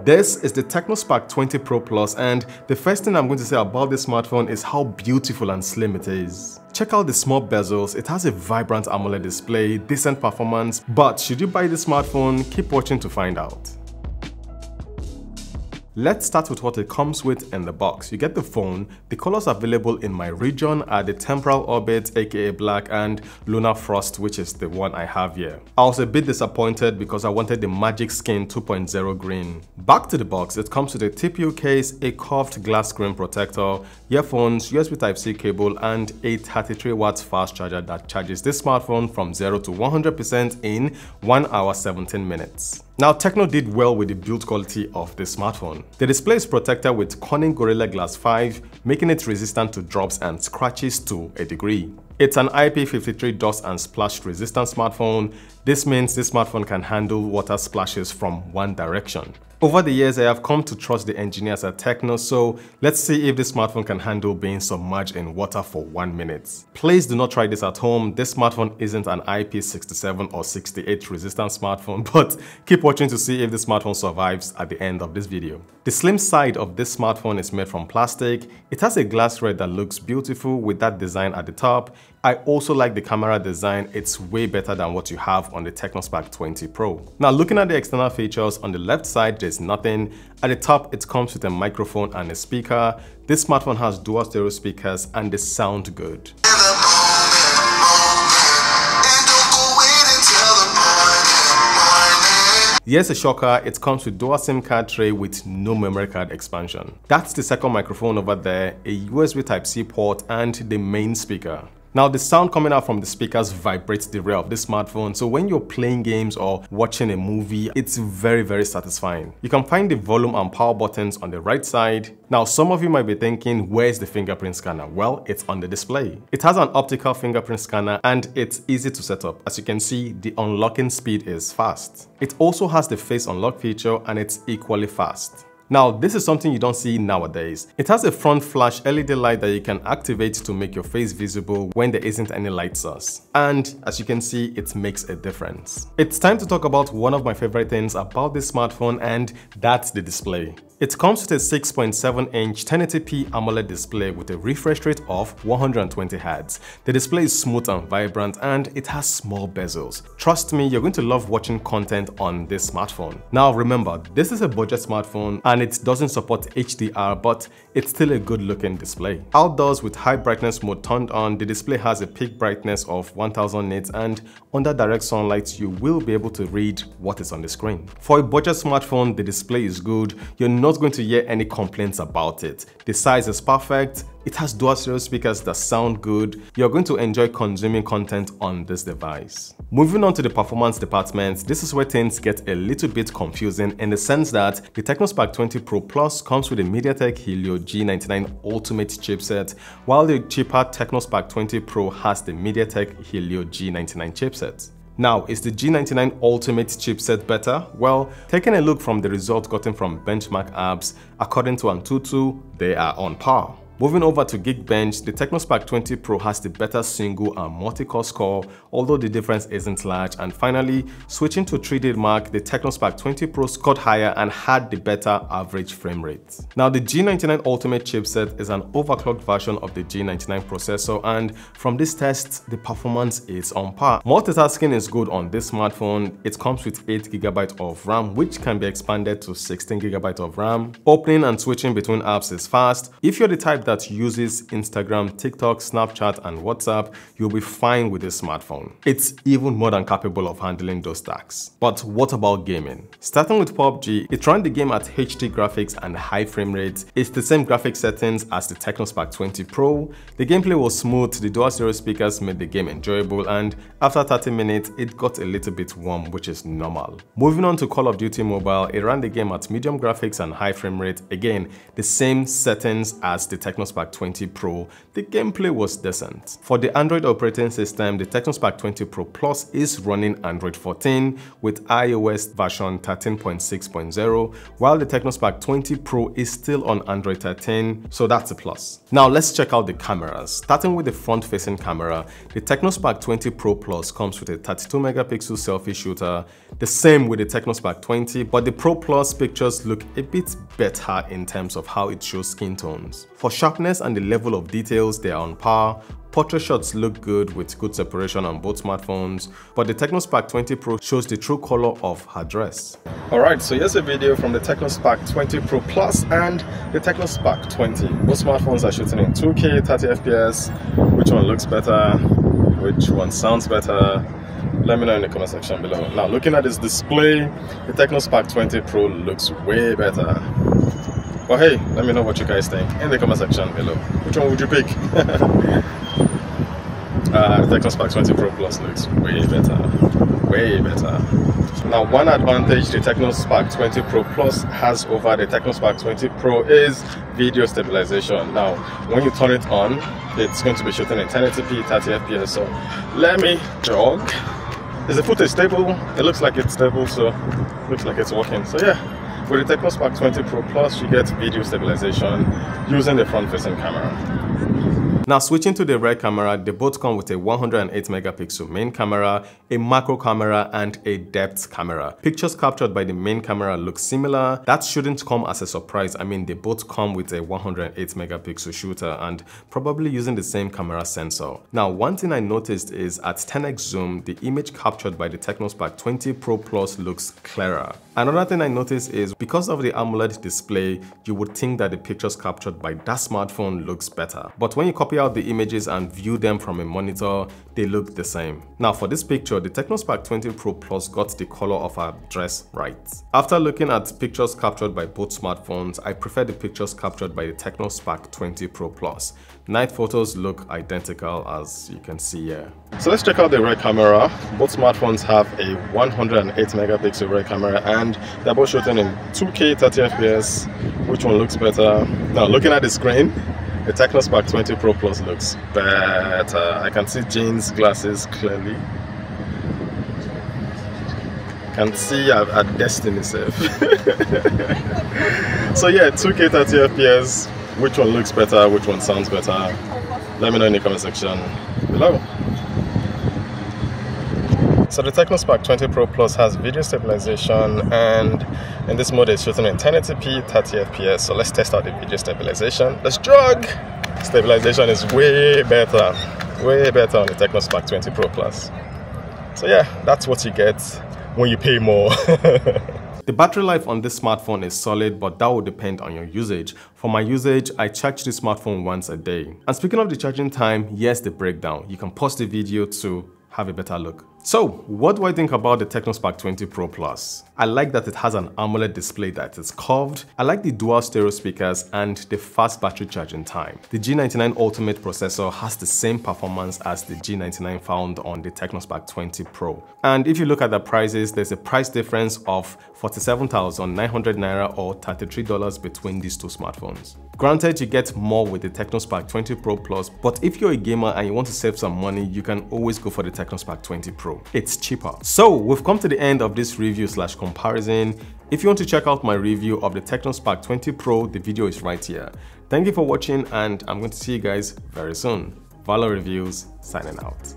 This is the TECNO Spark 20 Pro Plus, and the first thing I'm going to say about this smartphone is how beautiful and slim it is. Check out the small bezels, it has a vibrant AMOLED display, decent performance, but should you buy this smartphone, keep watching to find out. Let's start with what it comes with in the box. You get the phone. The colors available in my region are the Temporal Orbit, aka Black, and Lunar Frost, which is the one I have here. I was a bit disappointed because I wanted the Magic Skin 2.0 green. Back to the box, it comes with a TPU case, a curved glass screen protector, earphones, USB Type-C cable, and a 33 watts fast charger that charges this smartphone from 0 to 100% in 1 hour 17 minutes. Now, TECNO did well with the build quality of this smartphone. The display is protected with Corning Gorilla Glass 5, making it resistant to drops and scratches to a degree. It's an IP53 dust and splash resistant smartphone. This means this smartphone can handle water splashes from one direction. Over the years, I have come to trust the engineers at TECNO, so let's see if this smartphone can handle being submerged in water for 1 minute. Please do not try this at home. This smartphone isn't an IP67 or 68 resistant smartphone, but keep watching to see if this smartphone survives at the end of this video. The slim side of this smartphone is made from plastic. It has a glass red that looks beautiful with that design at the top. I also like the camera design. It's way better than what you have on the TECNO Spark 20 Pro. Now, looking at the external features, on the left side, there's nothing. At the top, it comes with a microphone and a speaker. This smartphone has dual stereo speakers and they sound good. Here's a shocker, it comes with dual SIM card tray with no memory card expansion. That's the second microphone over there, a USB Type-C port, and the main speaker. Now, the sound coming out from the speakers vibrates the rear of this smartphone, so when you're playing games or watching a movie, it's very satisfying. You can find the volume and power buttons on the right side. Now, some of you might be thinking, where's the fingerprint scanner? Well, it's on the display. It has an optical fingerprint scanner and it's easy to set up. As you can see, the unlocking speed is fast. It also has the face unlock feature and it's equally fast. Now, this is something you don't see nowadays. It has a front flash LED light that you can activate to make your face visible when there isn't any light source. And as you can see, it makes a difference. It's time to talk about one of my favorite things about this smartphone, and that's the display. It comes with a 6.7-inch 1080p AMOLED display with a refresh rate of 120Hz. The display is smooth and vibrant and it has small bezels. Trust me, you're going to love watching content on this smartphone. Now remember, this is a budget smartphone and it doesn't support HDR, but it's still a good looking display. Outdoors with high brightness mode turned on, the display has a peak brightness of 1000 nits, and under direct sunlight, you will be able to read what is on the screen. For a budget smartphone, the display is good. You're not going to hear any complaints about it. The size is perfect. It has dual stereo speakers that sound good. You're going to enjoy consuming content on this device. Moving on to the performance department, this is where things get a little bit confusing in the sense that the TECNO Spark 20 Pro Plus comes with a Mediatek Helio G99 Ultimate chipset, while the cheaper TECNO Spark 20 Pro has the Mediatek Helio G99 chipset. Now, is the G99 Ultimate chipset better? Well, taking a look from the results gotten from benchmark apps, according to Antutu, they are on par. Moving over to Geek Bench, the TECNO Spark 20 Pro has the better single and multi-core score, although the difference isn't large. And finally, switching to 3D Mark, the TECNO Spark 20 Pro scored higher and had the better average frame rate. Now, the G99 Ultimate chipset is an overclocked version of the G99 processor, and from this test, the performance is on par. Multitasking is good on this smartphone. It comes with 8GB of RAM, which can be expanded to 16GB of RAM. Opening and switching between apps is fast. If you're the type that uses Instagram, TikTok, Snapchat, and WhatsApp, you'll be fine with this smartphone. It's even more than capable of handling those tasks. But what about gaming? Starting with PUBG, it runs the game at HD graphics and high frame rates. It's the same graphic settings as the TECNO Spark 20 Pro. The gameplay was smooth, the dual stereo speakers made the game enjoyable, and after 30 minutes, it got a little bit warm, which is normal. Moving on to Call of Duty Mobile, it ran the game at medium graphics and high frame rate. Again, the same settings as the TECNO TECNO Spark 20 Pro, the gameplay was decent. For the Android operating system, the TECNO Spark 20 Pro Plus is running Android 14 with iOS version 13.6.0, while the TECNO Spark 20 Pro is still on Android 13, so that's a plus. Now let's check out the cameras. Starting with the front-facing camera, the TECNO Spark 20 Pro Plus comes with a 32 megapixel selfie shooter, the same with the TECNO Spark 20, but the Pro Plus pictures look a bit better in terms of how it shows skin tones. For sharpness and the level of details, they are on par. Portrait shots look good with good separation on both smartphones, but the TECNO Spark 20 Pro shows the true color of her dress. Alright, so here's a video from the TECNO Spark 20 Pro Plus and the TECNO Spark 20. Both smartphones are shooting in 2K 30 FPS. Which one looks better? Which one sounds better? Let me know in the comment section below. Now, looking at this display, the TECNO Spark 20 Pro looks way better. But hey, let me know what you guys think in the comment section below. Which one would you pick? The TECNO Spark 20 Pro Plus looks way better. Way better. Now, one advantage the TECNO Spark 20 Pro Plus has over the TECNO Spark 20 Pro is video stabilization. Now, when you turn it on, it's going to be shooting in 1080p 30 FPS. So let me jog. Is the footage stable? It looks like it's stable, so it looks like it's working. So yeah. With the TECNO Spark 20 Pro Plus, you get video stabilization using the front-facing camera. Now switching to the rear camera, they both come with a 108 megapixel main camera, a macro camera, and a depth camera. Pictures captured by the main camera look similar. That shouldn't come as a surprise. I mean, they both come with a 108 megapixel shooter and probably using the same camera sensor. Now, one thing I noticed is at 10x zoom, the image captured by the TECNO Spark 20 Pro Plus looks clearer. Another thing I noticed is because of the AMOLED display, you would think that the pictures captured by that smartphone looks better. But when you copy out the images and view them from a monitor, they look the same. Now for this picture, the TECNO Spark 20 Pro Plus got the color of her dress right. After looking at pictures captured by both smartphones, I prefer the pictures captured by the TECNO Spark 20 Pro Plus. Night photos look identical as you can see here. So let's check out the rear camera. Both smartphones have a 108 megapixel rear camera and they're both shooting in 2K 30 FPS. Which one looks better? Now looking at the screen, the TECNO Spark 20 Pro Plus looks better. I can see Jean's glasses clearly. I can see a destiny safe. So yeah, 2K 30 FPS. Which one looks better? Which one sounds better? Let me know in the comment section below. So the TECNO Spark 20 Pro Plus has video stabilization, and in this mode it's shooting in 1080p 30 FPS. So let's test out the video stabilization. Let's jog! Stabilization is way better on the TECNO Spark 20 Pro Plus. So yeah, that's what you get when you pay more. The battery life on this smartphone is solid, but that will depend on your usage. For my usage, I charge this smartphone once a day. And speaking of the charging time, here's the breakdown. You can pause the video to have a better look. So, what do I think about the TECNO Spark 20 Pro Plus? I like that it has an AMOLED display that is curved. I like the dual stereo speakers and the fast battery charging time. The G99 Ultimate processor has the same performance as the G99 found on the TECNO Spark 20 Pro. And if you look at the prices, there's a price difference of 47,900 Naira or $33 between these two smartphones. Granted, you get more with the TECNO Spark 20 Pro Plus, but if you're a gamer and you want to save some money, you can always go for the TECNO Spark 20 Pro. It's cheaper. So we've come to the end of this review / comparison. If you want to check out my review of the TECNO Spark 20 Pro, the video is right here. Thank you for watching, and I'm going to see you guys very soon. Valor Reviews signing out.